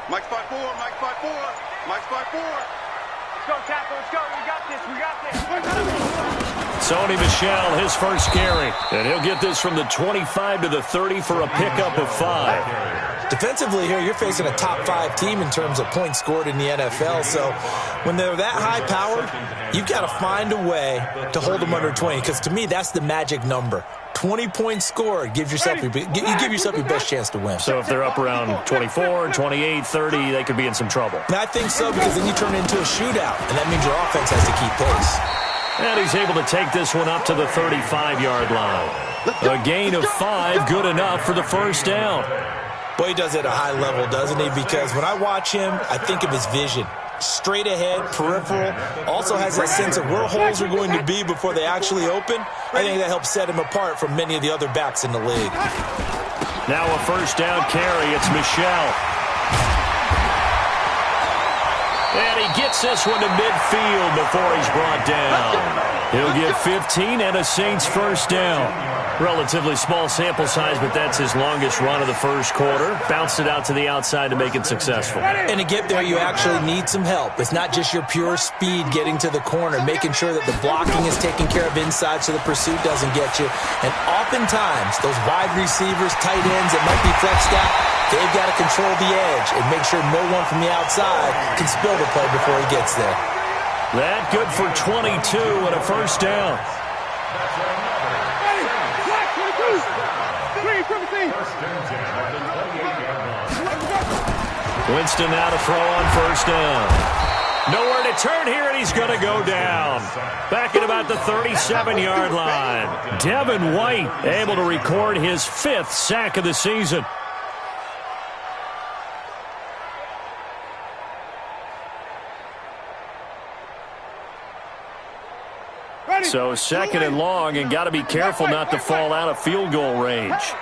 Mike's by 4, Mike's by 4, Mike's by 4. Let's go, Tackle, let's go. We got this. Sony Michel, his first carry. And he'll get this from the 25 to the 30 for a pickup of 5. Defensively here, you're facing a top 5 team in terms of points scored in the NFL. So when they're that high-powered, you've got to find a way to hold them under 20. Because to me, that's the magic number. 20 points scored, you give yourself your best chance to win. So if they're up around 24, 28, 30, they could be in some trouble. And I think so, because then you turn it into a shootout, and that means your offense has to keep pace. And he's able to take this one up to the 35-yard line. A gain of 5, good enough for the first down. Boy, he does it at a high level, doesn't he? Because when I watch him, I think of his vision. Straight ahead, peripheral, also has that sense of where holes are going to be before they actually open. I think that helps set him apart from many of the other backs in the league. Now a first down carry. It's Michel. And he gets this one to midfield before he's brought down. He'll get 15 and a Saints first down. Relatively small sample size, but that's his longest run of the first quarter. Bounced it out to the outside to make it successful. And to get there, you actually need some help. It's not just your pure speed getting to the corner, making sure that the blocking is taken care of inside so the pursuit doesn't get you. And oftentimes, those wide receivers, tight ends that might be flexed out, they've got to control the edge and make sure no one from the outside can spill the play before he gets there. That good for 22 and a first down. Winston now to throw on first down. Nowhere to turn here, and he's going to go down. Back at about the 37-yard line. Devin White able to record his 5th sack of the season. So 2nd and long, and got to be careful not to fall out of field goal range.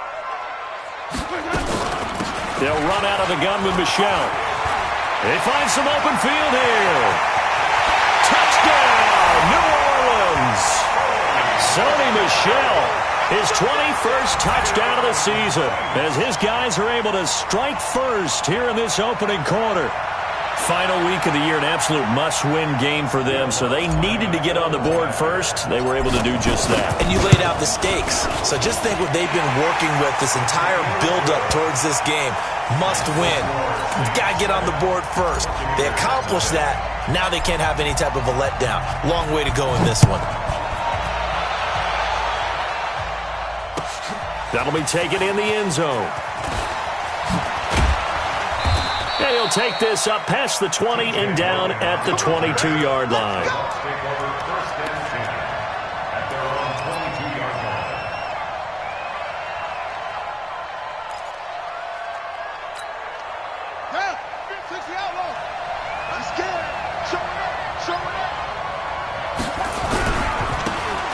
They'll run out of the gun with Michel. They find some open field here. Touchdown, New Orleans. Sony Michel, his 21st touchdown of the season, as his guys are able to strike first here in this opening quarter. Final week of the year, an absolute must-win game for them, so they needed to get on the board first. They were able to do just that. And you laid out the stakes. So just think what they've been working with this entire build-up towards this game. Must win. You've got to get on the board first. They accomplished that. Now they can't have any type of a letdown. Long way to go in this one. That'll be taken in the end zone. And he'll take this up past the 20 and down at the 22-yard line.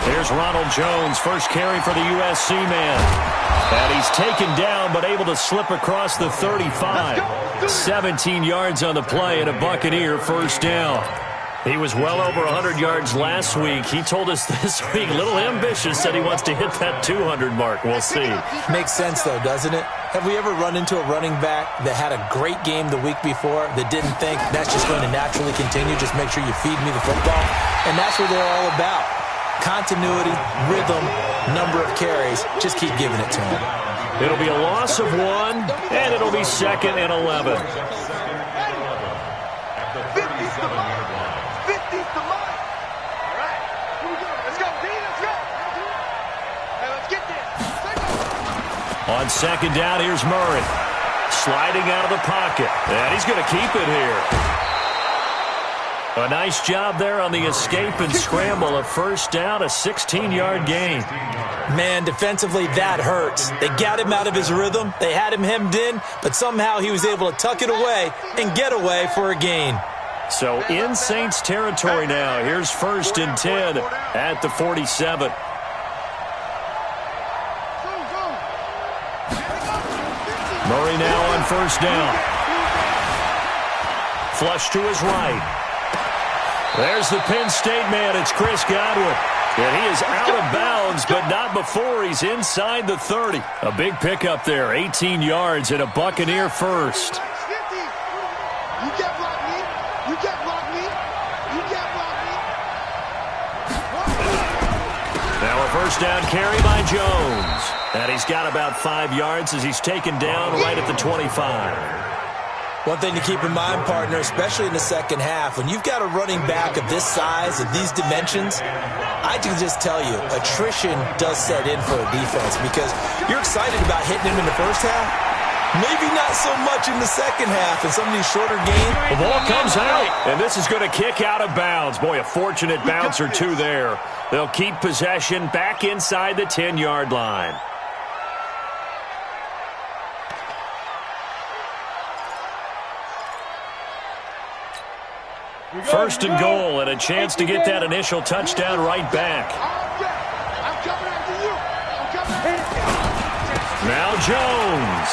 Here's Ronald Jones, first carry for the USC man. And he's taken down, but able to slip across the 35. 17 yards on the play and a Buccaneer first down. He was well over 100 yards last week. He told us this week, a little ambitious, said he wants to hit that 200 mark. We'll see. Makes sense, though, doesn't it? Have we ever run into a running back that had a great game the week before that didn't think that's just going to naturally continue? Just make sure you feed me the football. And that's what they're all about. Continuity, rhythm, number of carries. Just keep giving it to him. It'll be a loss of 1, and it'll be 2nd and 11. 50's the mark. 50's the mark. All right. Here we go. Let's go, D. Let's go. Hey, let's get this. On 2nd down, here's Murray. Sliding out of the pocket. And he's going to keep it here. A nice job there on the escape and scramble. A first down, a 16-yard gain. Man, defensively, that hurts. They got him out of his rhythm. They had him hemmed in, but somehow he was able to tuck it away and get away for a gain. So in Saints territory now. Here's 1st and 10 at the 47. Murray now on first down. Flush to his right. There's the Penn State man. It's Chris Godwin. And he is out of bounds, but not before he's inside the 30. A big pickup there, 18 yards and a Buccaneer first. You can't block me. You can't block me. You can't block me. Now a first down carry by Jones. And he's got about 5 yards as he's taken down right at the 25. One thing to keep in mind, partner, especially in the second half, when you've got a running back of this size, of these dimensions, I can just tell you, attrition does set in for a defense because you're excited about hitting him in the first half. Maybe not so much in the second half in some of these shorter games. The ball comes out, and this is going to kick out of bounds. Boy, a fortunate bounce or two there. They'll keep possession back inside the 10-yard line. First and goal, and a chance to get that initial touchdown right back. I'm coming after you. I'm coming after you. Now Jones.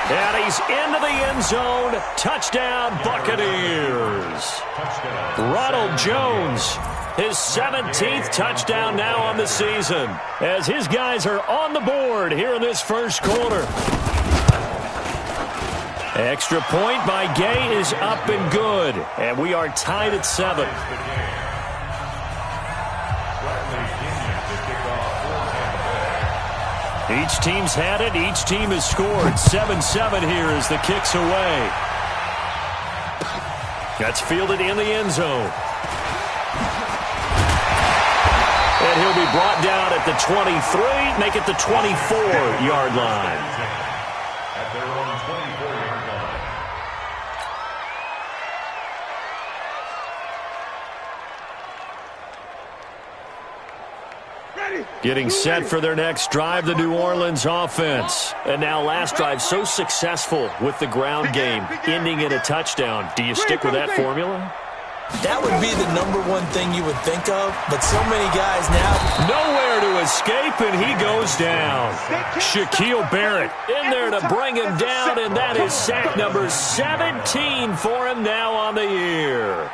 And he's into the end zone. Touchdown, Buccaneers. Ronald Jones, his 17th touchdown now on the season, as his guys are on the board here in this first quarter. Extra point by Gay is up and good, and we are tied at 7. Each team's had it. Each team has scored. 7-7 here as the kick's away. That's fielded in the end zone. And he'll be brought down at the 23, make it the 24-yard line. At their own 24-yard line. Getting set for their next drive, the New Orleans offense. And now last drive so successful with the ground game, ending in a touchdown. Do you stick with that formula? That would be the number one thing you would think of, but so many guys now. Nowhere to escape, and he goes down. Shaquille Barrett in there to bring him down, and that is sack number 17 for him now on the year.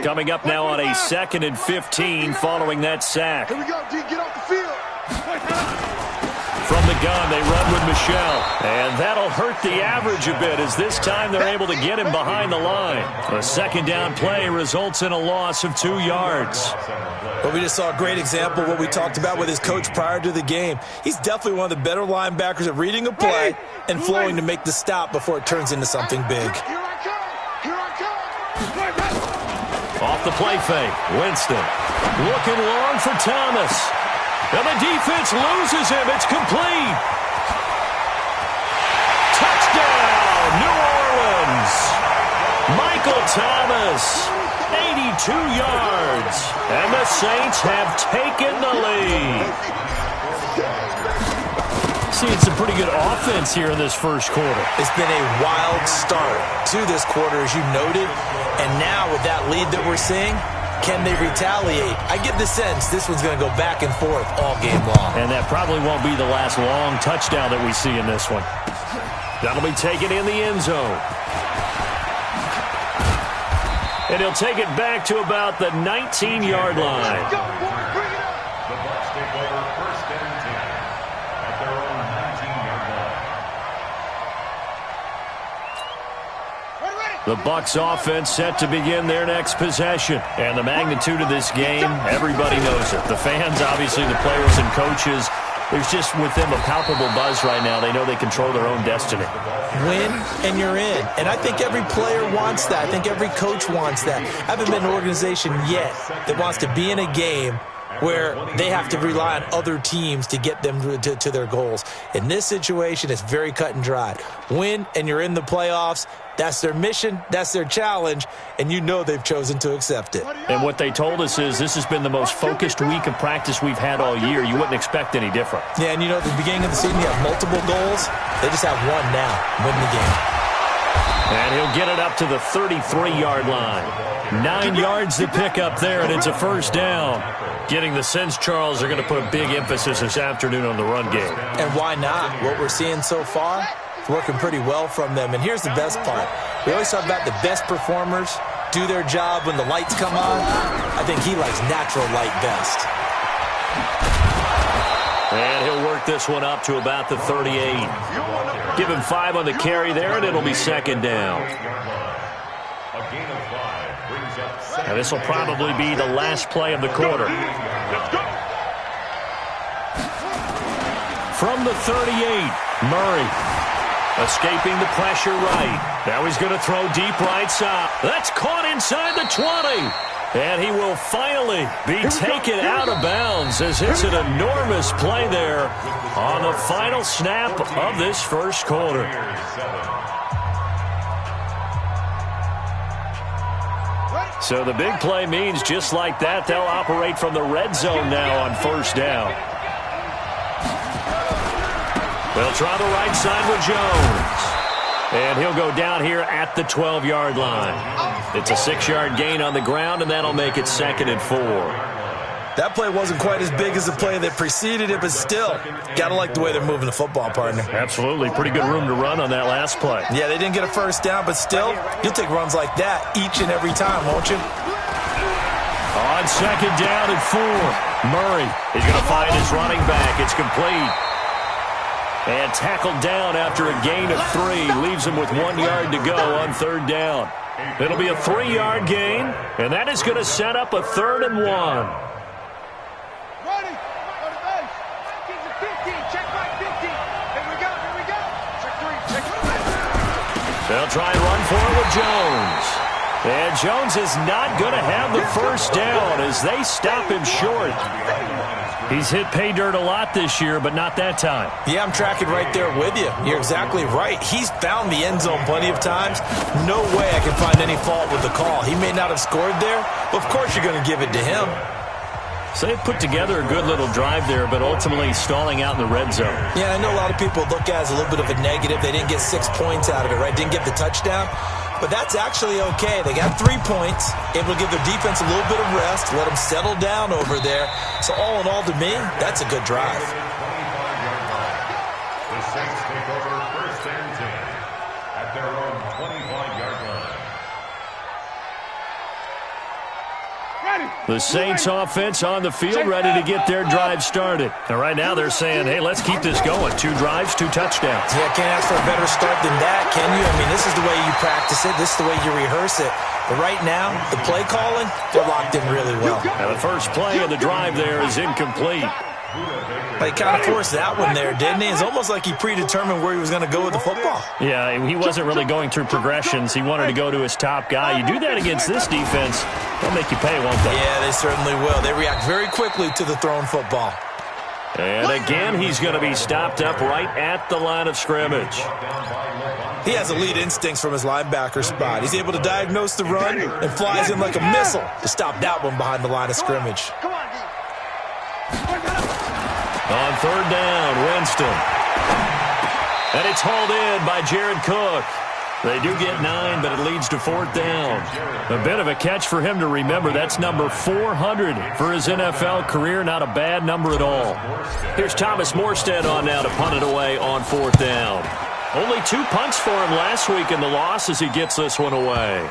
Coming up now on a 2nd and 15 following that sack. Here we go, D. Get off the field. From the gun, they run with Michel. And that'll hurt the average a bit as this time they're able to get him behind the line. A second down play results in a loss of 2 yards. Well, we just saw a great example of what we talked about with his coach prior to the game. He's definitely one of the better linebackers at reading a play and flowing to make the stop before it turns into something big. Here I come. Here I come. Off the play fake, Winston looking long for Thomas. And the defense loses him. It's complete. Touchdown, New Orleans. Michael Thomas, 82 yards. And the Saints have taken the lead. Seeing some pretty good offense here in this first quarter. It's been a wild start to this quarter, as you noted. And now with that lead that we're seeing, can they retaliate? I get the sense this one's going to go back and forth all game long. And that probably won't be the last long touchdown that we see in this one. That'll be taken in the end zone. And he'll take it back to about the 19-yard line. Go, boy, bring it up. The Bucs take over 1st and 10 at their own 19-yard line. The Bucs offense set to begin their next possession. And the magnitude of this game, everybody knows it. The fans, obviously, the players and coaches. There's just with them a palpable buzz right now. They know they control their own destiny. Win and you're in. And I think every player wants that. I think every coach wants that. I haven't been an organization yet that wants to be in a game where they have to rely on other teams to get them to their goals. In this situation, it's very cut and dry. Win and you're in the playoffs. That's their mission. That's their challenge. And you know they've chosen to accept it. And what they told us is this has been the most focused week of practice we've had all year. You wouldn't expect any different. Yeah, and you know, at the beginning of the season, you have multiple goals. They just have one now. Win the game. And he'll get it up to the 33-yard line. 9 yards to pick up there, and it's a first down. Getting the sense Charles are going to put a big emphasis this afternoon on the run game. And why not? What we're seeing so far, it's working pretty well from them. And here's the best part. We always talk about the best performers do their job when the lights come on. I think he likes natural light best. And he'll work this one up to about the 38. Give him 5 on the carry there, and it'll be second down. A gain of 5 brings up second. And this will probably be the last play of the quarter. Let's go. From the 38, Murray escaping the pressure right. Now he's going to throw deep right side. That's caught inside the 20. And he will finally be taken out of bounds as it's an enormous play there on the final snap of this first quarter. So the big play means just like that, they'll operate from the red zone now on first down. They'll try the right side with Jones. And he'll go down here at the 12-yard line. It's a 6-yard gain on the ground, and that'll make it 2nd and 4. That play wasn't quite as big as the play that preceded it, but still, got to like the way they're moving the football, partner. Absolutely. Pretty good room to run on that last play. Yeah, they didn't get a first down, but still, you'll take runs like that each and every time, won't you? On 2nd down and 4, Murray is going to find his running back. It's complete. And tackled down after a gain of 3. Leaves him with 1 yard to go on 3rd down. It'll be a 3-yard gain, and that is going to set up a 3rd and 1. Ready. Go to base. 15. Check right 15. Here we go. Check 3. Check 3. They'll try and run for it with Jones. And Jones is not going to have the first down as they stop him short. He's hit pay dirt a lot this year, but not that time. Yeah, I'm tracking right there with you. You're exactly right. He's found the end zone plenty of times. No way I can find any fault with the call. He may not have scored there, but of course you're going to give it to him. So they put together a good little drive there, but ultimately stalling out in the red zone. Yeah, I know a lot of people look at it as a little bit of a negative. They didn't get 6 points out of it, right? Didn't get the touchdown. But that's actually okay. They got 3 points, able to give their defense a little bit of rest, let them settle down over there. So all in all, to me, that's a good drive. The Saints take over 1st and 10 at their own 25-yard line. The Saints offense on the field ready to get their drive started. And right now they're saying, hey, let's keep this going. 2 drives, 2 touchdowns. Yeah, can't ask for a better start than that, can you? I mean, this is the way you practice it. This is the way you rehearse it. But right now, the play calling, they're locked in really well. And the first play of the drive there is incomplete. He kind of forced that one there, didn't he? It's almost like he predetermined where he was going to go with the football. Yeah, he wasn't really going through progressions. He wanted to go to his top guy. You do that against this defense, they'll make you pay, won't they? Yeah, they certainly will. They react very quickly to the thrown football. And again, he's going to be stopped up right at the line of scrimmage. He has elite instincts from his linebacker spot. He's able to diagnose the run and flies in like a missile to stop that one behind the line of scrimmage. Come on, D. On 3rd down, Winston. And it's hauled in by Jared Cook. They do get 9, but it leads to 4th down. A bit of a catch for him to remember. That's number 400 for his NFL career. Not a bad number at all. Here's Thomas Morstead on now to punt it away on 4th down. Only 2 punts for him last week in the loss as he gets this one away.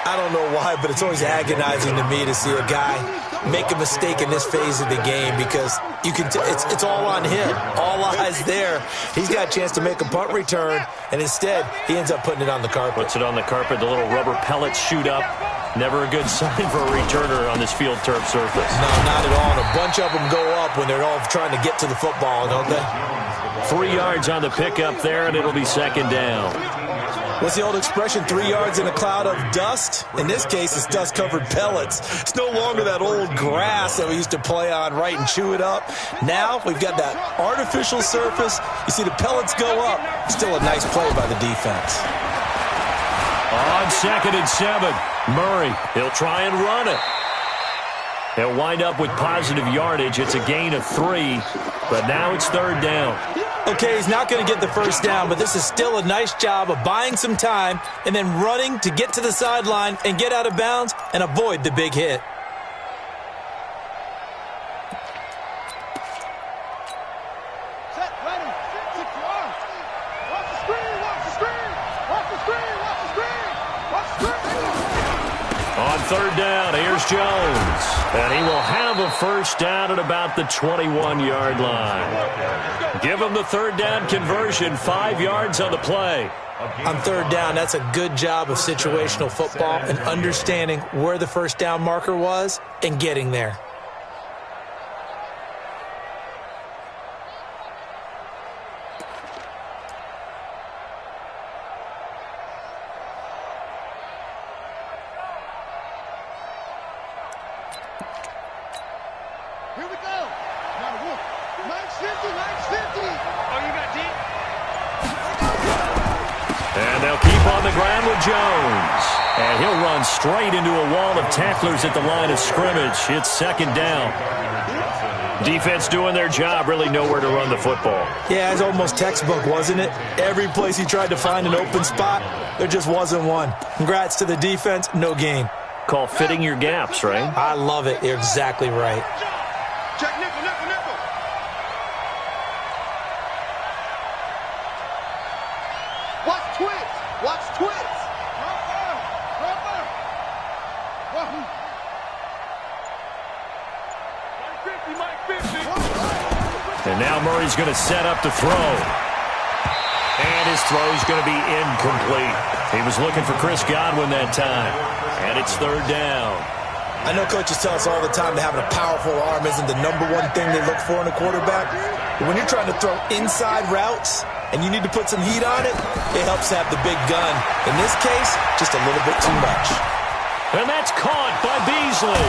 I don't know why, but it's always agonizing to me to see a guy make a mistake in this phase of the game because you can it's all on him. All eyes there. He's got a chance to make a punt return, and instead he ends up putting it on the carpet. Puts it on the carpet. The little rubber pellets shoot up. Never a good sign for a returner on this field turf surface. No, not at all. And a bunch of them go up when they're all trying to get to the football, don't they? 3 yards on the pickup there, and it'll be 2nd down. What's the old expression, 3 yards in a cloud of dust? In this case, it's dust-covered pellets. It's no longer that old grass that we used to play on, right, and chew it up. Now we've got that artificial surface. You see the pellets go up. Still a nice play by the defense. On 2nd and 7, Murray, he'll try and run it. They'll wind up with positive yardage. It's a gain of 3, but now it's 3rd down. Okay, he's not going to get the first down, but this is still a nice job of buying some time and then running to get to the sideline and get out of bounds and avoid the big hit. Set, ready. 6 yards. Watch the screen. Watch the screen. Watch the screen. Watch the screen. Watch the screen. third down. Here's Jones. And he will have a first down at about the 21-yard line. Give him the third down conversion, 5 yards on the play. On third down, that's a good job of situational football and understanding where the first down marker was and getting there. Here we go. Now, look. Line's 50. Oh, you got deep? And they'll keep on the ground with Jones. And he'll run straight into a wall of tacklers at the line of scrimmage. It's second down. Defense doing their job, really nowhere to run the football. Yeah, it's almost textbook, wasn't it? Every place he tried to find an open spot, there just wasn't one. Congrats to the defense, no gain. Call fitting your gaps, right? I love it. You're exactly right. Check nickel. Watch twits. Mike 50. And now Murray's going to set up to throw. And his throw's going to be incomplete. He was looking for Chris Godwin that time. And it's third down. I know coaches tell us all the time that having a powerful arm isn't the #1 thing they look for in a quarterback. But when you're trying to throw inside routes and you need to put some heat on it, it helps to have the big gun. In this case, just a little bit too much. And that's caught by Beasley.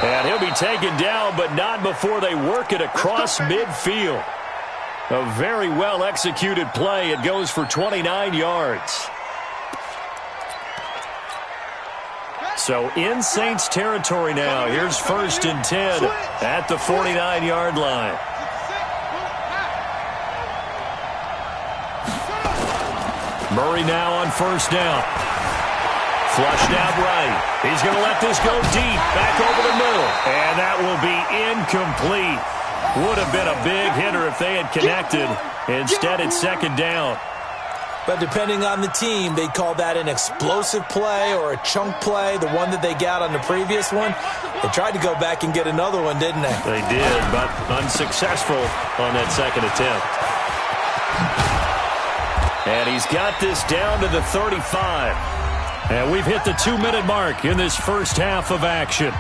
And he'll be taken down, but not before they work it across midfield. A very well-executed play. It goes for 29 yards. So in Saints territory now. Here's 1st and 10 at the 49-yard line. Murray now on first down. Flushed out right. He's going to let this go deep. Back over the middle. And that will be incomplete. Would have been a big hitter if they had connected. Instead, it's second down. But depending on the team, they call that an explosive play or a chunk play, the one that they got on the previous one. They tried to go back and get another one, didn't they? They did, but unsuccessful on that second attempt. And he's got this down to the 35. And we've hit the 2-minute mark in this first half of action.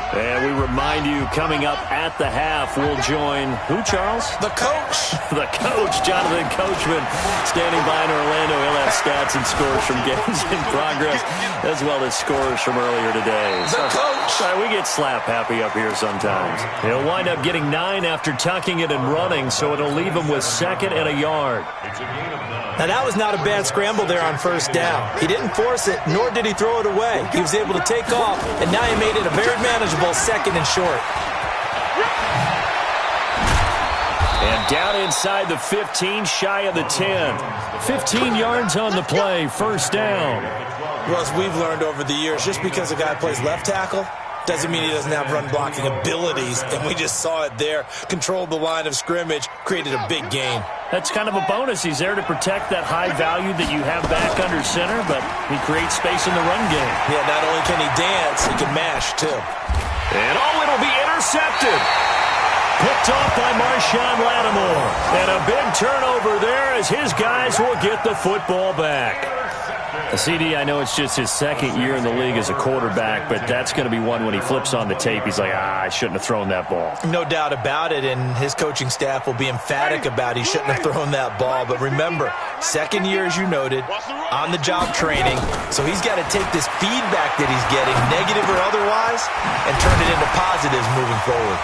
And we remind you, coming up at the half, we'll join who, Charles? The coach. The coach, Jonathan Coachman, standing by in Orlando. He'll have stats and scores from games in progress, as well as scores from earlier today. The coach. We get slap happy up here sometimes. He'll wind up getting 9 after tucking it and running, so it'll leave him with 2nd and a yard. Now, that was not a bad scramble there on first down. He didn't force it, nor did he throw it away. He was able to take off, and now he made it a very manageable 2nd and short. And down inside the 15, shy of the 10. 15 yards on the play, first down. Well, as we've learned over the years, just because a guy plays left tackle doesn't mean he doesn't have run-blocking abilities, and we just saw it there. Controlled the line of scrimmage, created a big gain. That's kind of a bonus. He's there to protect that high value that you have back under center, but he creates space in the run game. Yeah, not only can he dance, he can mash, too. And, it'll be intercepted. Picked off by Marshawn Lattimore. And a big turnover there as his guys will get the football back. CD, I know it's just his 2nd year in the league as a quarterback, but that's going to be one when he flips on the tape. He's like, I shouldn't have thrown that ball. No doubt about it, and his coaching staff will be emphatic about he shouldn't have thrown that ball. But remember, 2nd year, as you noted, on-the-job training, so he's got to take this feedback that he's getting, negative or otherwise, and turn it into positives moving forward.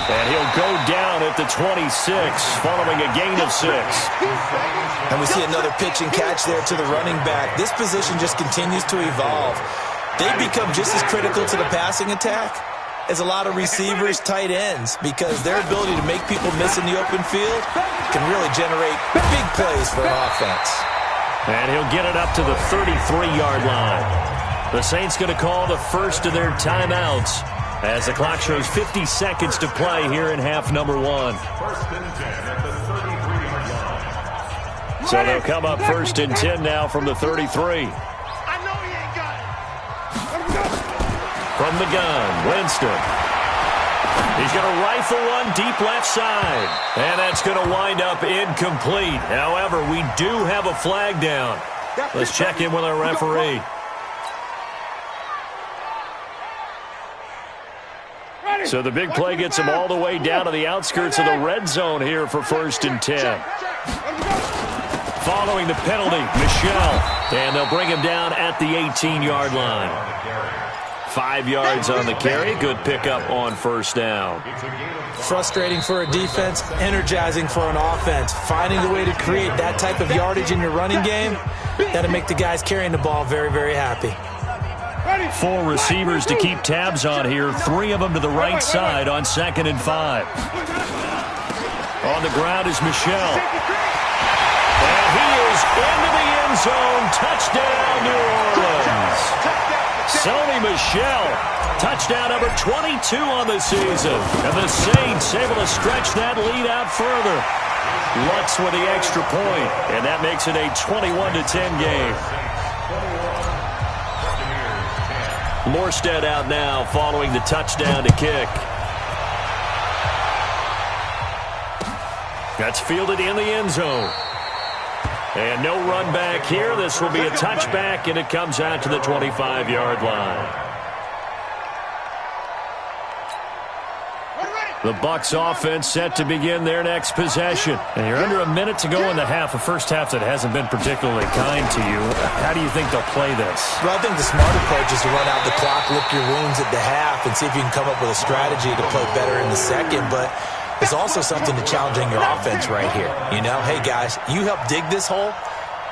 And he'll go down at the 26, following a gain of 6. And we see another pitch and catch there to the running back. This position just continues to evolve. They become just as critical to the passing attack as a lot of receivers, tight ends, because their ability to make people miss in the open field can really generate big plays for an offense. And he'll get it up to the 33-yard line. The Saints going to call the first of their timeouts as the clock shows 50 seconds to play here in half number 1. 1st and 10 at the 33-yard line. So they'll come up 1st and 10 now from the 33. I know he ain't got From the gun, Winston. He's going to rifle one deep left side. And that's going to wind up incomplete. However, we do have a flag down. Let's check in with our referee. So the big play gets him all the way down to the outskirts of the red zone here for 1st and 10. Following the penalty, Michel. And they'll bring him down at the 18-yard line. 5 yards on the carry. Good pickup on 1st down. Frustrating for a defense, energizing for an offense. Finding a way to create that type of yardage in your running game, that'll make the guys carrying the ball very, very happy. 4 receivers to keep tabs on here. 3 of them to the right side on 2nd and 5. On the ground is Michel. And he is into the end zone. Touchdown, New Orleans. Sony Michel, touchdown number 22 on the season. And the Saints able to stretch that lead out further. Lutz with the extra point, and that makes it a 21-10 game. Morstead out now following the touchdown to kick. That's fielded in the end zone. And no run back here. This will be a touchback, and it comes out to the 25-yard line. The Bucs offense set to begin their next possession. And you're under a minute to go in the half, a first half that hasn't been particularly kind to you. How do you think they'll play this? Well, I think the smart approach is to run out the clock, lick your wounds at the half, and see if you can come up with a strategy to play better in the second. But there's also something to challenging your offense right here. You know, hey, guys, you help dig this hole.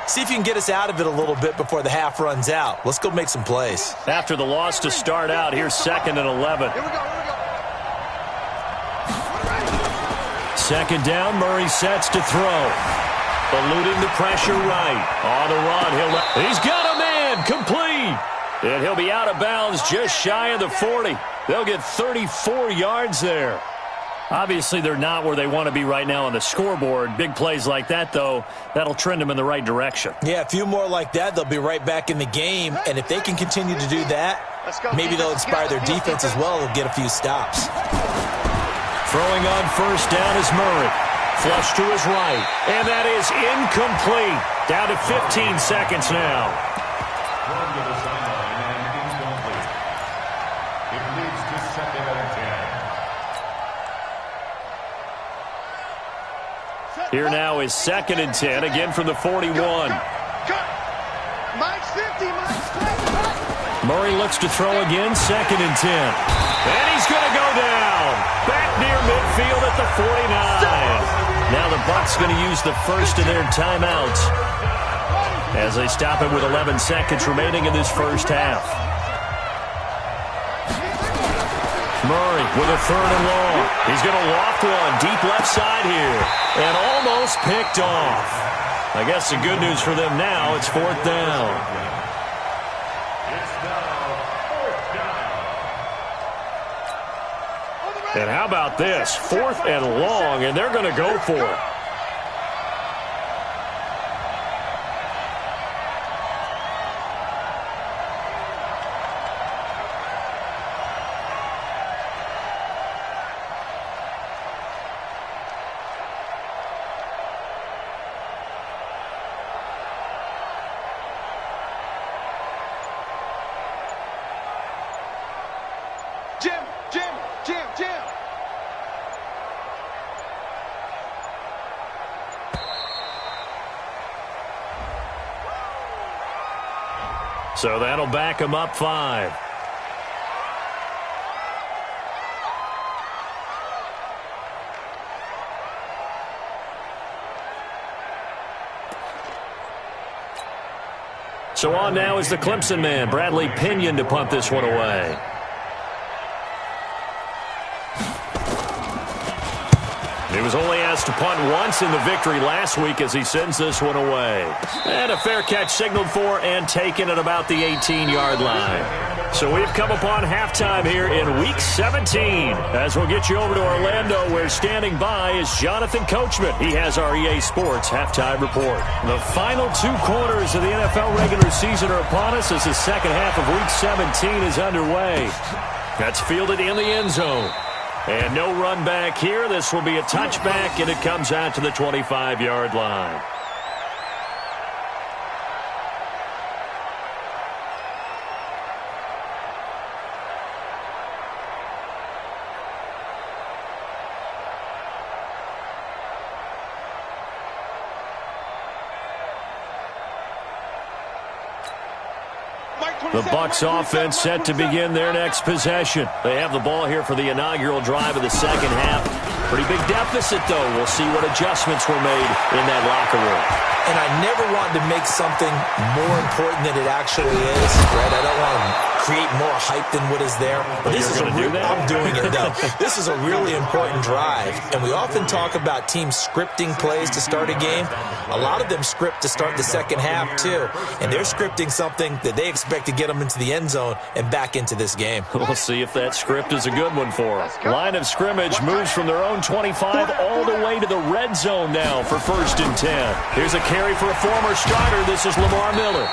See if you can get us out of it a little bit before the half runs out. Let's go make some plays. After the loss to start out, here's 2nd and 11. Here we go. 2nd down, Murray sets to throw. Eluding the pressure right. On the run, he's got a man, complete. And he'll be out of bounds just shy of the 40. They'll get 34 yards there. Obviously, they're not where they want to be right now on the scoreboard. Big plays like that, though, that'll trend them in the right direction. Yeah, a few more like that, they'll be right back in the game. And if they can continue to do that, maybe they'll inspire their defense as well. They'll get a few stops. Throwing on 1st down is Murray. Flush to his right. And that is incomplete. Down to 15 seconds now. Run to the sideline and incomplete. It leads to 2nd and 10. Here now is 2nd and 10, again from the 41. Cut. Mike's 50, Mike's 50. Murray looks to throw again, 2nd and 10. And he's going to go down. Back near midfield at the 49. Now the Bucs going to use the first of their timeouts as they stop it with 11 seconds remaining in this first half. Murray with a 3rd and long. He's going to loft one deep left side here. And almost picked off. I guess the good news for them now, it's 4th down. And how about this? 4th and long, and they're going to go for it. Jim. So that'll back him up 5. So on now is the Clemson man, Bradley Pinion, to punt this one away. He was only asked chance to punt once in the victory last week as he sends this one away. And a fair catch signaled for and taken at about the 18-yard line. So we've come upon halftime here in Week 17. As we'll get you over to Orlando, where standing by is Jonathan Coachman. He has our EA Sports halftime report. The final 2 quarters of the NFL regular season are upon us as the second half of Week 17 is underway. That's fielded in the end zone. And no run back here. This will be a touchback, and it comes out to the 25-yard line. The Bucs offense set to begin their next possession. They have the ball here for the inaugural drive of the second half. Pretty big deficit, though. We'll see what adjustments were made in that locker room. And I never wanted to make something more important than it actually is, right? I don't want to create more hype than what is there. But this is I'm doing it, though. This is a really important drive. And we often talk about teams scripting plays to start a game. A lot of them script to start the second half, too. And they're scripting something that they expect to get them into the end zone and back into this game. We'll see if that script is a good one for them. Line of scrimmage moves from their own 25 all the way to the red zone now for 1st and 10. Here's a carry for a former starter. This is Lamar Miller.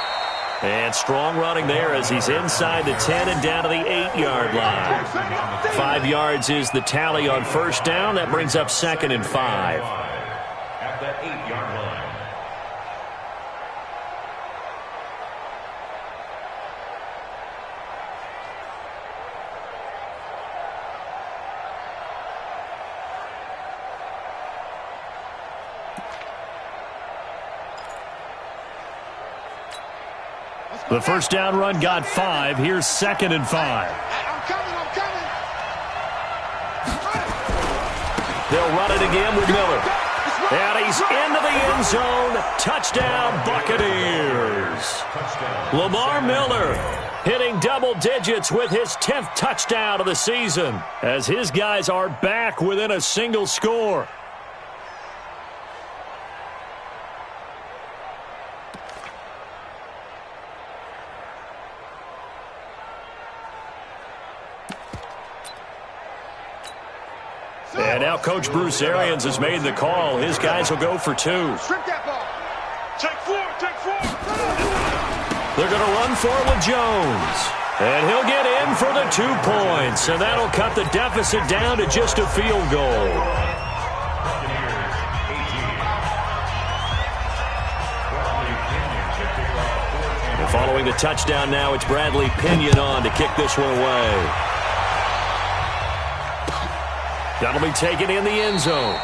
And strong running there as he's inside the 10 and down to the 8-yard line. 5 yards is the tally on 1st down. That brings up 2nd and 5. At the 8-yard line. The 1st down run got 5. Here's 2nd and 5. I'm coming. They'll run it again with Miller. And he's into the end zone. Touchdown, Buccaneers. Lamar Miller hitting double digits with his 10th touchdown of the season as his guys are back within a single score. And now Coach Bruce Arians has made the call. His guys will go for 2. Strip that ball. Take 4. They're going to run for it with Jones. And he'll get in for the 2 points. And that'll cut the deficit down to just a field goal. And following the touchdown now, it's Bradley Pinion on to kick this one away. That'll be taken in the end zone.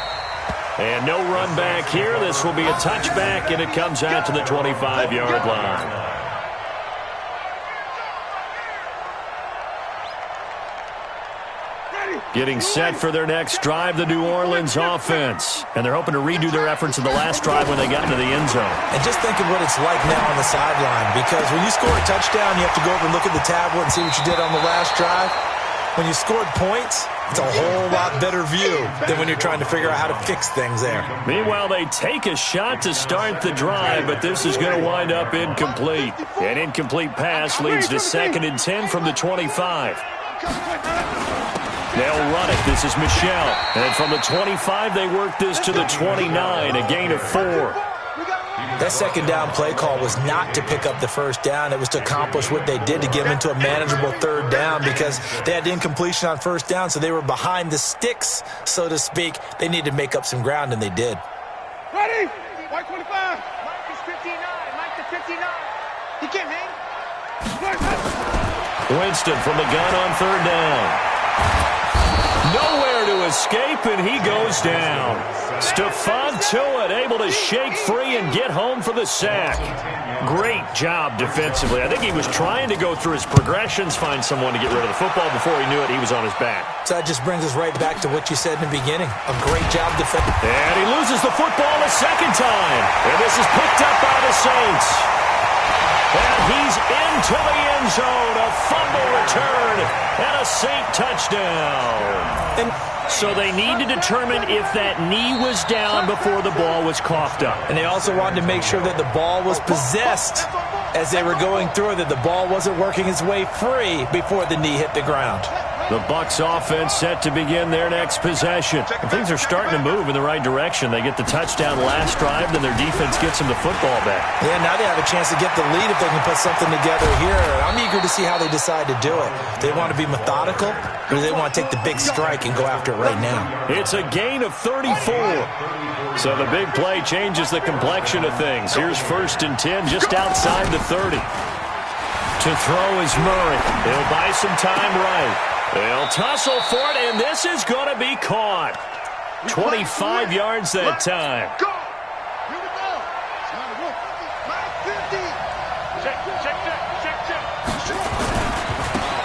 And no run back here. This will be a touchback, and it comes out to the 25-yard line. Getting set for their next drive, the New Orleans offense. And they're hoping to redo their efforts in the last drive when they got into the end zone. And just think of what it's like now on the sideline, because when you score a touchdown, you have to go over and look at the tablet and see what you did on the last drive. When you scored points, it's a whole lot better view than when you're trying to figure out how to fix things there. Meanwhile, they take a shot to start the drive, but this is going to wind up incomplete. An incomplete pass leads to 2nd and 10 from the 25. They'll run it. This is Michel. And from the 25, they work this to the 29, a gain of 4. That 2nd down play call was not to pick up the 1st down. It was to accomplish what they did to get them into a manageable 3rd down, because they had incompletion on 1st down, so they were behind the sticks, so to speak. They needed to make up some ground, and they did. Ready? White 25. Mike is 59. Mike to 59. He can't hang. Winston from the gun on 3rd down. Nowhere to escape, and he goes down. Stephon Tuitt able to shake free and get home for the sack. Great job defensively. I think he was trying to go through his progressions, find someone to get rid of the football. Before he knew it, he was on his back. So that just brings us right back to what you said in the beginning. A great job defending. And he loses the football a 2nd time. And this is picked up by the Saints. And he's into the end zone. A fumble return and a Saint touchdown. So they need to determine if that knee was down before the ball was coughed up. And they also wanted to make sure that the ball was possessed as they were going through, that the ball wasn't working its way free before the knee hit the ground. The Bucs offense set to begin their next possession. And things are starting to move in the right direction. They get the touchdown last drive, then their defense gets them the football back. Yeah, now they have a chance to get the lead if they can put something together here. I'm eager to see how they decide to do it. Do they want to be methodical, or do they want to take the big strike and go after it right now? It's a gain of 34. So the big play changes the complexion of things. Here's 1st and 10 just outside the 30. To throw is Murray. He'll buy some time right. They'll tussle for it, and this is going to be caught. 25 yards that time. Go! Here we go! Time to work. 50. Check.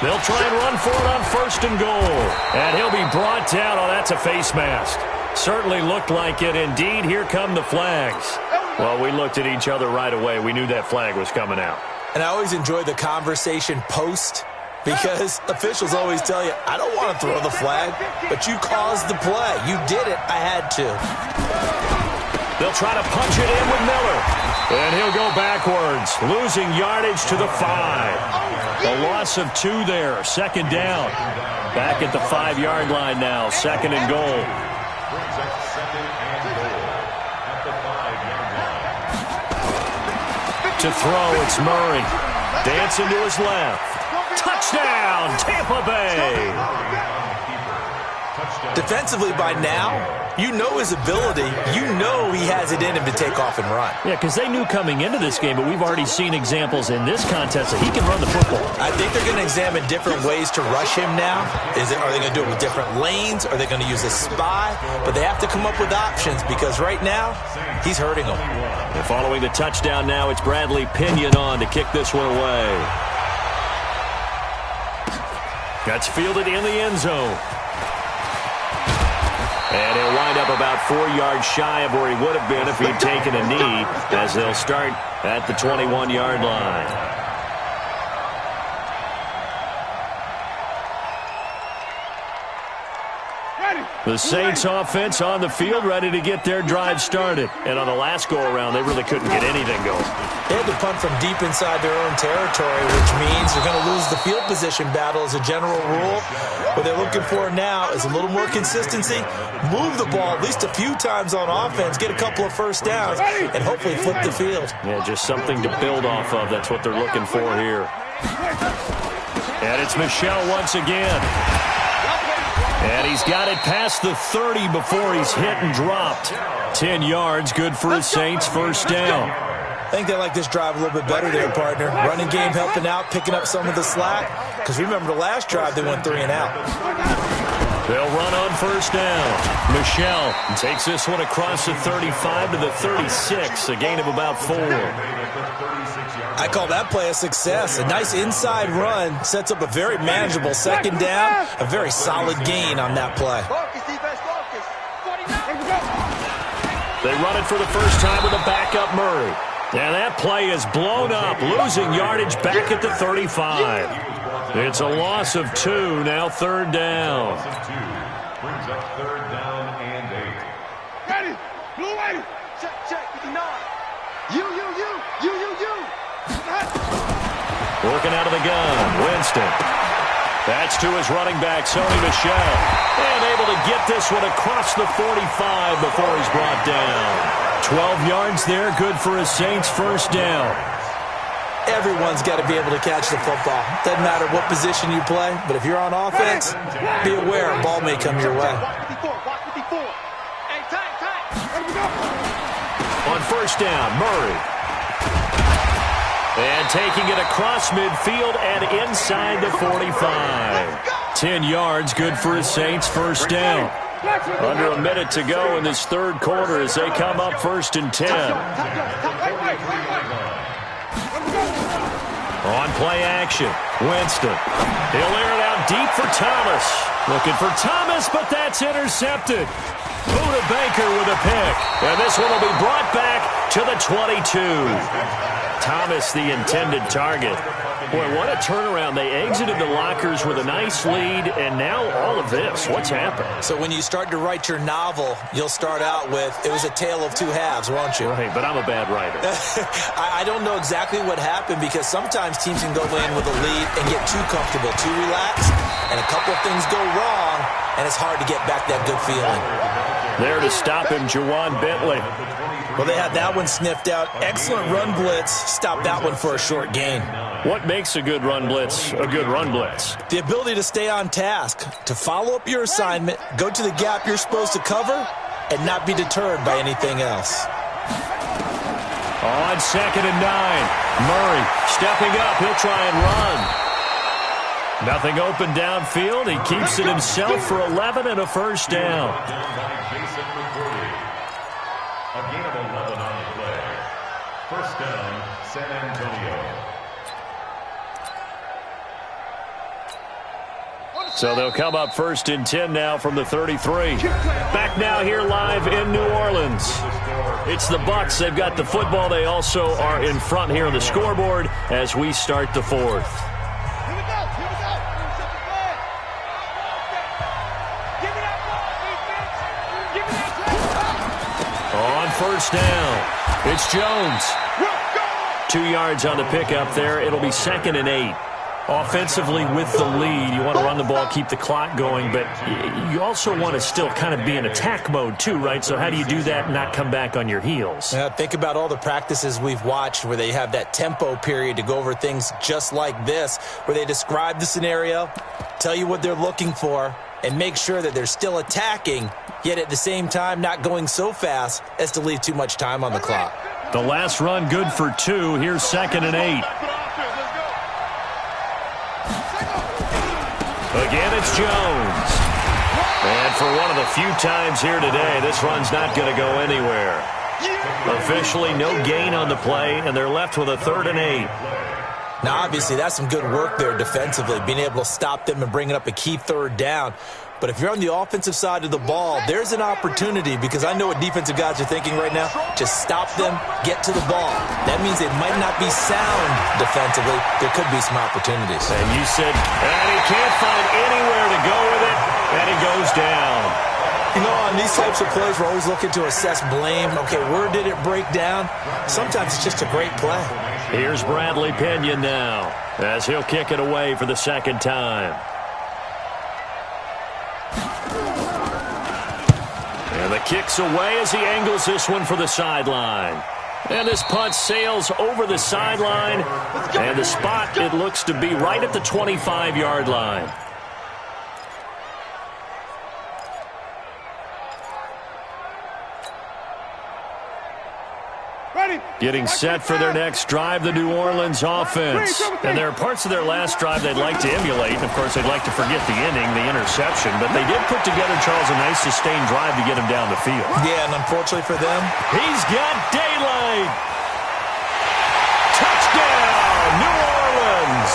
They'll try and run for it on 1st and goal. And he'll be brought down. Oh, that's a face mask. Certainly looked like it. Indeed, here come the flags. Well, we looked at each other right away. We knew that flag was coming out. And I always enjoy the conversation post, because officials always tell you, I don't want to throw the flag, but you caused the play. You did it. I had to. They'll try to punch it in with Miller. And he'll go backwards, losing yardage to the 5. A loss of 2 there. 2nd down. Back at the 5-yard line now. 2nd and goal. To throw, it's Murray. Dancing to his left. Touchdown, Tampa Bay. Defensively by now, you know his ability. You know he has it in him to take off and run. Yeah, because they knew coming into this game, but we've already seen examples in this contest that he can run the football. I think they're going to examine different ways to rush him now. Are they going to do it with different lanes? Are they going to use a spy? But they have to come up with options, because right now, he's hurting them. And following the touchdown now, it's Bradley Pinion on to kick this one away. That's fielded in the end zone. And he'll wind up about 4 yards shy of where he would have been if he'd taken a knee, as they'll start at the 21-yard line. The Saints offense on the field, ready to get their drive started. And on the last go-around, they really couldn't get anything going. They had to punt from deep inside their own territory, which means they're going to lose the field position battle as a general rule. What they're looking for now is a little more consistency, move the ball at least a few times on offense, get a couple of first downs, and hopefully flip the field. Yeah, just something to build off of. That's what they're looking for here. And it's Michel once again. And he's got it past the 30 before he's hit and dropped. 10 yards, good for his Saints, 1st down. I think they like this drive a little bit better there, partner. Running game helping out, picking up some of the slack. Because remember the last drive, they went 3 and out. They'll run on 1st down. Michel takes this one across the 35 to the 36, a gain of about 4. I call that play a success. A nice inside run sets up a very manageable 2nd down. A very solid gain on that play. They run it for the first time with a backup Murray. And that play is blown up, losing yardage back at the 35. It's a loss of 2, now 3rd down. Brings up 3rd down and 8. Ready. Blue ready. Check. 59. You. Working out of the gun, Winston. That's to his running back, Sony Michel. And able to get this one across the 45 before he's brought down. 12 yards there, good for his Saints' 1st down. Everyone's got to be able to catch the football. Doesn't matter what position you play, but if you're on offense, be aware a ball may come your way. On 1st down, Murray. And taking it across midfield and inside the 45. 10 yards, good for his Saints' 1st down. Under a minute to go in this 3rd quarter as they come up 1st and 10. On play action, Winston. He'll air it out deep for Thomas. Looking for Thomas, but that's intercepted. Buda Baker with a pick. And this one will be brought back to the 22. Thomas the intended target. Boy, what a turnaround. They exited the lockers with a nice lead, and now all of this. What's happened? So when you start to write your novel, you'll start out with, it was a tale of two halves, won't you? Right, but I'm a bad writer. I don't know exactly what happened because sometimes teams can go in with a lead and get too comfortable, too relaxed, and a couple of things go wrong, and it's hard to get back that good feeling. There to stop him, Juwan Bentley. Well, they had that one sniffed out. Excellent run blitz. Stopped that one for a short gain. What makes a good run blitz a good run blitz? The ability to stay on task, to follow up your assignment, go to the gap you're supposed to cover, and not be deterred by anything else. On 2nd and 9, Murray stepping up. He'll try and run. Nothing open downfield. He keeps it himself for 11 and a first down. A gain of 11 on the play. First down, San Antonio. So they'll come up 1st and 10 now from the 33. Back now here live in New Orleans. It's the Bucs. They've got the football. They also are in front here on the scoreboard as we start the 4th. On 1st down, it's Jones. 2 yards on the pickup there. It'll be 2nd and 8. Offensively with the lead, you want to run the ball, keep the clock going, but you also want to still kind of be in attack mode too, right? So how do you do that and not come back on your heels? Think about all the practices we've watched where they have that tempo period to go over things just like this, where they describe the scenario, tell you what they're looking for, and make sure that they're still attacking, yet at the same time not going so fast as to leave too much time on the clock. The last run good for 2. Here's 2nd and 8. Again, it's Jones. And for one of the few times here today, this run's not going to go anywhere. Officially, no gain on the play, and they're left with a 3rd and 8. Now, obviously, that's some good work there defensively, being able to stop them and bringing up a key 3rd down. But if you're on the offensive side of the ball, there's an opportunity because I know what defensive guys are thinking right now. Just stop them, get to the ball. That means it might not be sound defensively. There could be some opportunities. And you said, and he can't find anywhere to go with it, and he goes down. You know, on these types of plays, we're always looking to assess blame. Okay, where did it break down? Sometimes it's just a great play. Here's Bradley Pinion now as he'll kick it away for the 2nd time. And the kick's away as he angles this one for the sideline. And this punt sails over the sideline. And the spot, it looks to be right at the 25-yard line. Getting set for their next drive, the New Orleans offense. And there are parts of their last drive they'd like to emulate. And, of course, they'd like to forget the inning, the interception. But they did put together, Charles, a nice sustained drive to get him down the field. Yeah, and unfortunately for them, he's got daylight. Touchdown, New Orleans.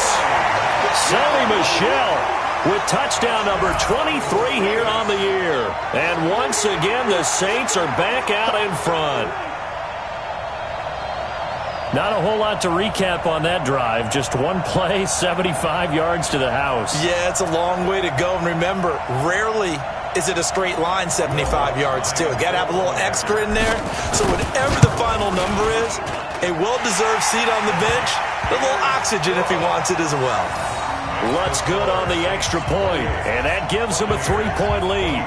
Sonny Michel with touchdown number 23 here on the year. And once again, the Saints are back out in front. Not a whole lot to recap on that drive. Just one play, 75 yards to the house. Yeah, it's a long way to go. And remember, rarely is it a straight line 75 yards, too. Got to have a little extra in there. So whatever the final number is, a well-deserved seat on the bench, a little oxygen if he wants it as well. Lutz good on the extra point, and that gives him a 3-point lead.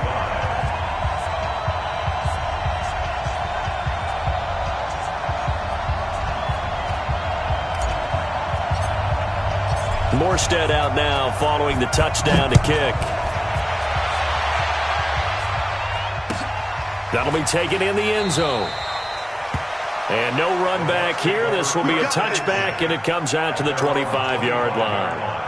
Morstead out now following the touchdown to kick. That'll be taken in the end zone. And no run back here. This will be a touchback, and it comes out to the 25-yard line.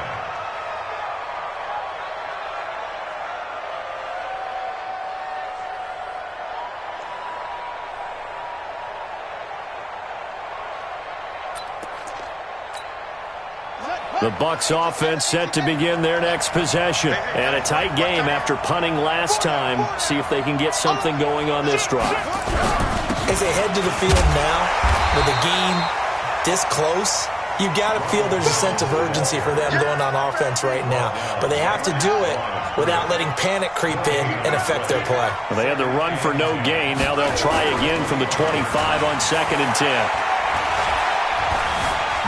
The Bucs offense set to begin their next possession. And a tight game after punting last time. See if they can get something going on this drive. As they head to the field now with a gain this close, you got to feel there's a sense of urgency for them going on offense right now. But they have to do it without letting panic creep in and affect their play. Well, they had the run for no gain. Now they'll try again from the 25 on 2nd and 10.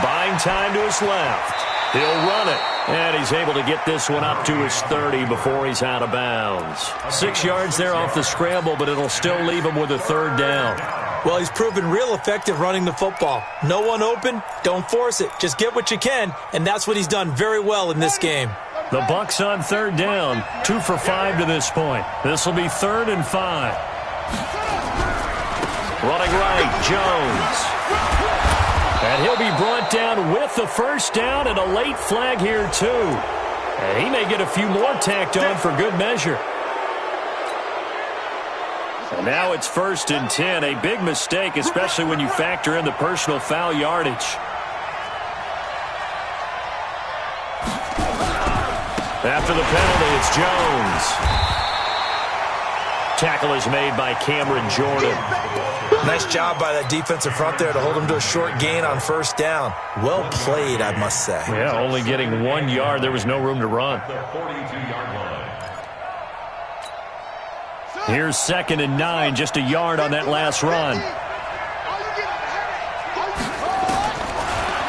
Buying time to his left. He'll run it. And he's able to get this one up to his 30 before he's out of bounds. 6 yards there off the scramble, but it'll still leave him with a 3rd down. Well, he's proven real effective running the football. No one open, don't force it. Just get what you can, and that's what he's done very well in this game. The Bucs on 3rd down, 2 for 5 to this point. This will be 3rd and 5. Running right, Jones. And he'll be brought down with the 1st down and a late flag here, too. And he may get a few more tacked on for good measure. And now it's 1st and 10. A big mistake, especially when you factor in the personal foul yardage. After the penalty, it's Jones. Tackle is made by Cameron Jordan. Nice job by that defensive front there to hold him to a short gain on 1st down. Well played, I must say. Yeah, only getting 1 yard. There was no room to run. Here's 2nd and 9, just a yard on that last run.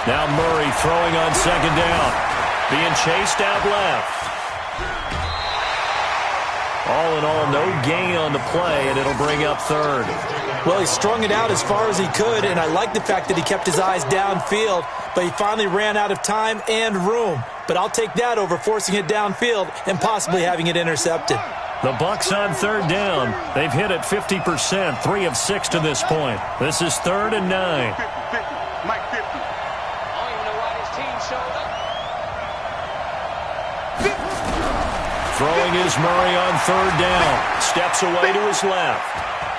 Now Murray throwing on 2nd down. Being chased out left. All in all, no gain on the play, and it'll bring up 3rd. Well, he strung it out as far as he could, and I like the fact that he kept his eyes downfield, but he finally ran out of time and room. But I'll take that over forcing it downfield and possibly having it intercepted. The Bucs on 3rd down. They've hit it 50%, 3 of 6 to this point. This is 3rd and 9. 50, 50. Mike 50. I don't even know why this team showed up. Throwing is Murray on 3rd down. Steps away to his left.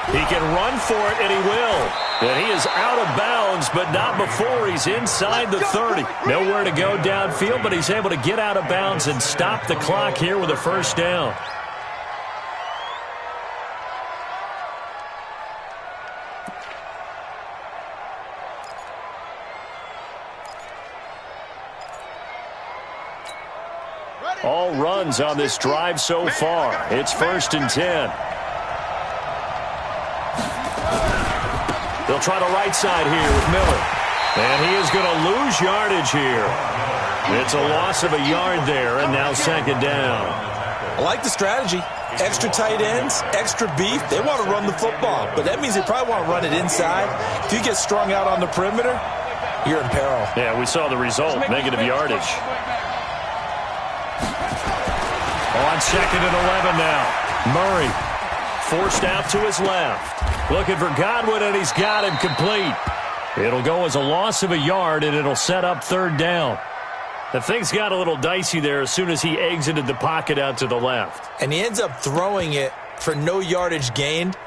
He can run for it, and he will. And he is out of bounds, but not before he's inside the 30. Nowhere to go downfield, but he's able to get out of bounds and stop the clock here with a 1st down. All runs on this drive so far. It's 1st and 10. They'll try the right side here with Miller. And he is going to lose yardage here. It's a loss of a yard there, and now 2nd down. I like the strategy. Extra tight ends, extra beef. They want to run the football, but that means they probably want to run it inside. If you get strung out on the perimeter, you're in peril. Yeah, we saw the result, negative yardage. On 2nd and 11 now. Murray forced out to his left. Looking for Godwin, and he's got him complete. It'll go as a loss of a yard, and it'll set up 3rd down. The things got a little dicey there as soon as he exited the pocket out to the left. And he ends up throwing it for no yardage gained.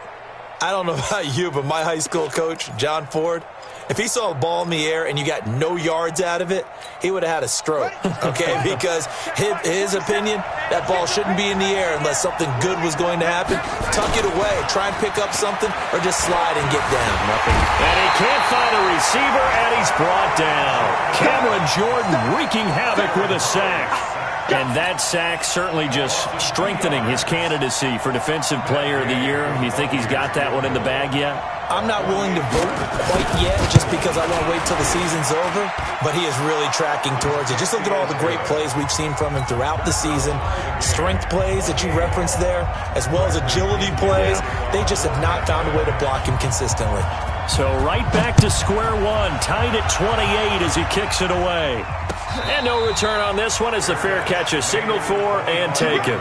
I don't know about you, but my high school coach, John Ford, if he saw a ball in the air and you got no yards out of it, he would have had a stroke, okay? Because his opinion, that ball shouldn't be in the air unless something good was going to happen. Tuck it away, try and pick up something, or just slide and get down. Nothing. And he can't find a receiver, and he's brought down. Cameron Jordan wreaking havoc with a sack. And that sack certainly just strengthening his candidacy for Defensive Player of the Year. You think he's got that one in the bag yet? I'm not willing to vote quite yet just because I want to wait till the season's over, but he is really tracking towards it. Just look at all the great plays we've seen from him throughout the season. Strength plays that you referenced there, as well as agility plays. They just have not found a way to block him consistently. So right back to square one, tied at 28 as he kicks it away. And no return on this one as the fair catch is signaled for and taken.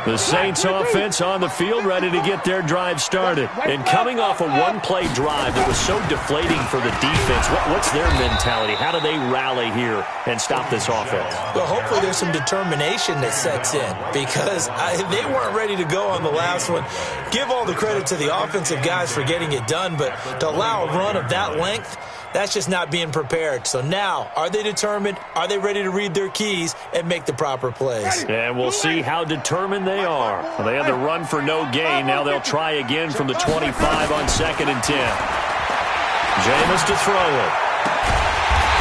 The Saints offense on the field ready to get their drive started. And coming off a one-play drive that was so deflating for the defense, what's their mentality? How do they rally here and stop this offense? Well, hopefully there's some determination that sets in because they weren't ready to go on the last one. Give all the credit to the offensive guys for getting it done, but to allow a run of that length, That's just not being prepared. So now, are they determined? Are they ready to read their keys and make the proper plays? And we'll see how determined they are. Well, they had the run for no gain. Now they'll try again from the 25 on 2nd and 10. Jameis to throw it.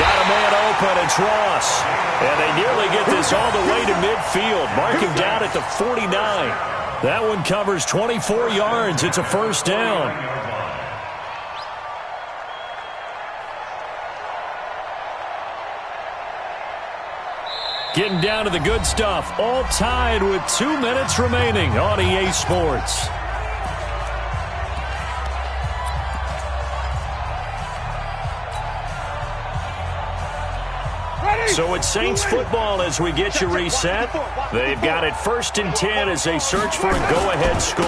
Got a man open. It's Ross. And they nearly get this all the way to midfield. Mark him down at the 49. That one covers 24 yards. It's a first down. Getting down to the good stuff. All tied with 2 minutes remaining on EA Sports. So it's Saints football as we get you reset. They've got it 1st and 10 as they search for a go-ahead score.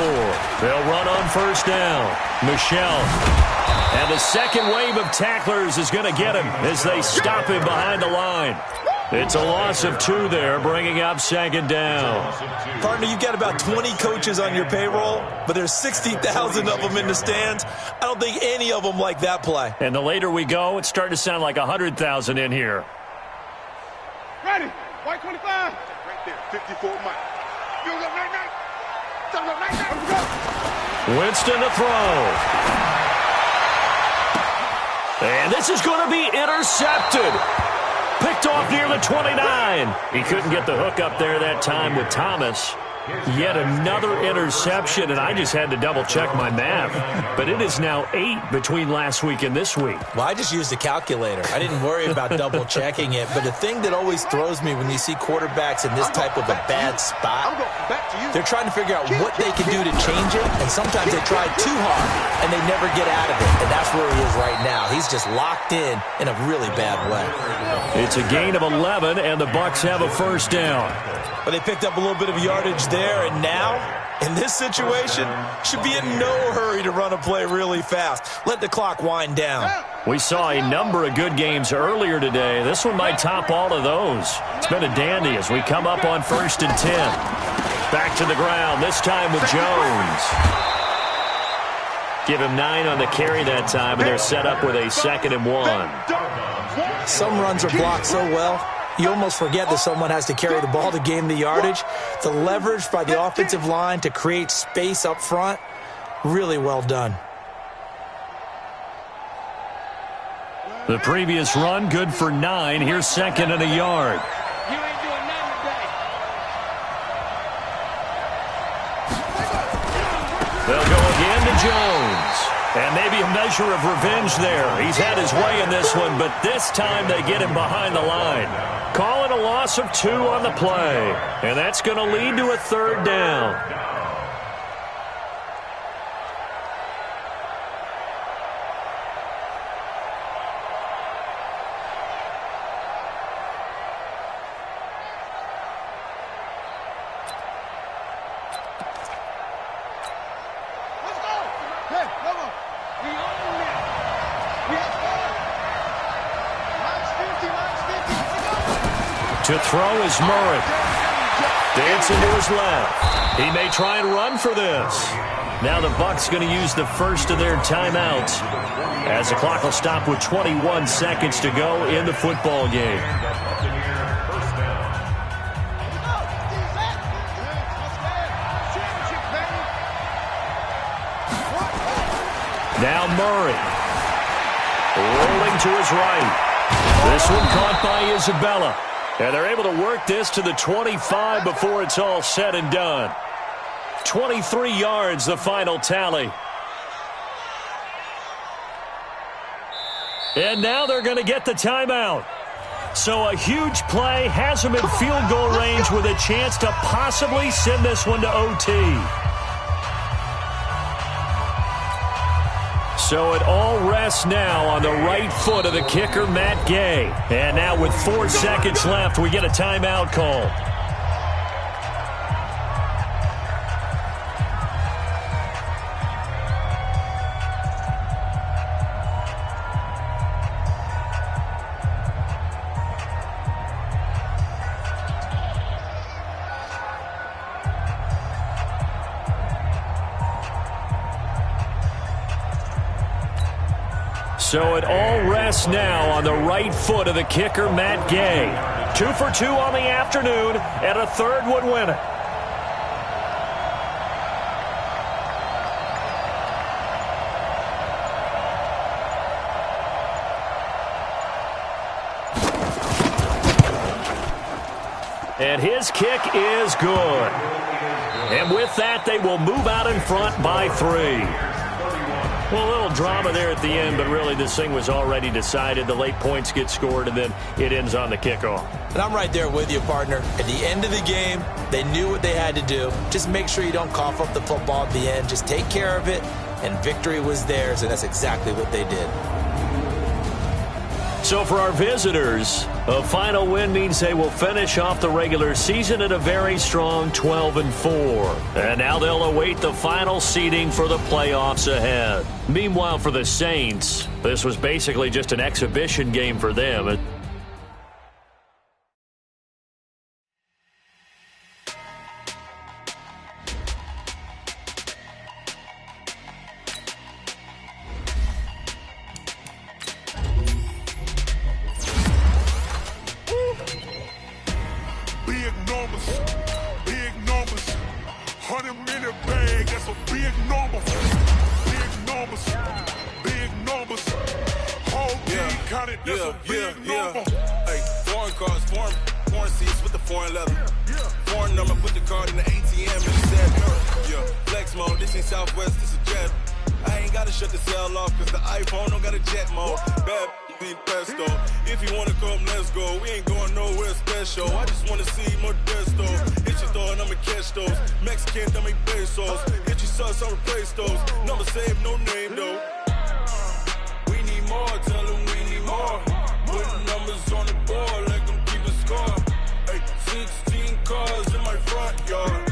They'll run on first down. Michel. And the second wave of tacklers is going to get him as they stop him behind the line. It's a loss of 2 there, bringing up 2nd down. Partner, you've got about 20 coaches on your payroll, but there's 60,000 of them in the stands. I don't think any of them like that play. And the later we go, it's starting to sound like 100,000 in here. Ready. White 25. Right there. 54 Mike. You go night-night. Night-night. Let's go. Winston to throw. And this is going to be intercepted. Picked off near the 29. He couldn't get the hook up there that time with Thomas. Yet another interception, and I just had to double-check my math. But it is now 8 between last week and this week. Well, I just used a calculator. I didn't worry about double-checking it. But the thing that always throws me when you see quarterbacks in this type of a bad spot, they're trying to figure out what they can do to change it, and sometimes they try too hard, and they never get out of it. And that's where he is right now. He's just locked in a really bad way. It's a gain of 11, and the Bucs have a first down. But they picked up a little bit of yardage there, and now, in this situation, should be in no hurry to run a play really fast. Let the clock wind down. We saw a number of good games earlier today. This one might top all of those. It's been a dandy as we come up on 1st and 10. Back to the ground, this time with Jones. Give him 9 on the carry that time, and they're set up with a 2nd and 1. Some runs are blocked so well, you almost forget that someone has to carry the ball to gain the yardage. The leverage by the offensive line to create space up front, really well done. The previous run, good for 9. Here's 2nd and a yard. You ain't doing nothing today. They'll go again to Jones. And maybe a measure of revenge there. He's had his way in this one, but this time they get him behind the line. Call it a loss of 2 on the play. And that's going to lead to a 3rd down. Let's go. Hey, come on. We own that. We have fun. Mine's 50. Let's go. To throw is Murray. Dancing to his left. He may try and run for this. Now the Bucs going to use the first of their timeouts as the clock will stop with 21 seconds to go in the football game. Now Murray. Rolling to his right. This one caught by Isabella. And they're able to work this to the 25 before it's all said and done. 23 yards, the final tally. And now they're going to get the timeout. So a huge play has them in field goal range with a chance to possibly send this one to OT. So it all rests now on the right foot of the kicker, Matt Gay. And now with 4 seconds left, we get a timeout call. So it all rests now on the right foot of the kicker, Matt Gay. 2 for 2 on the afternoon, and a third would win it. And his kick is good. And with that, they will move out in front by 3. Well, a little drama there at the end, but really this thing was already decided. The late points get scored, and then it ends on the kickoff. And I'm right there with you, partner. At the end of the game, they knew what they had to do. Just make sure you don't cough up the football at the end. Just take care of it, and victory was theirs, and that's exactly what they did. So for our visitors, a final win means they will finish off the regular season at a very strong 12-4. And now they'll await the final seeding for the playoffs ahead. Meanwhile, for the Saints, this was basically just an exhibition game for them. Big numbers, 100-minute bag, that's a big number. Big numbers, whole team counted, that's a big number. Hey, foreign cars, foreign seats with the foreign leather. Foreign number, put the card in the ATM and it said mirror. Yeah, flex mode, this ain't Southwest, this is jet. I ain't gotta shut the cell off cause the iPhone don't got a jet mode. Bad need pesto. If you wanna come, let's go. We ain't going nowhere special. I just wanna see more desto. Hit your throw and I'ma catch those. Mexican, dummy pesos. Hit your sauce, I'll replace those. Number save, no name though. We need more, tell them we need more. Putting numbers on the board, let them keep a score. Hey, 16 cars in my front yard.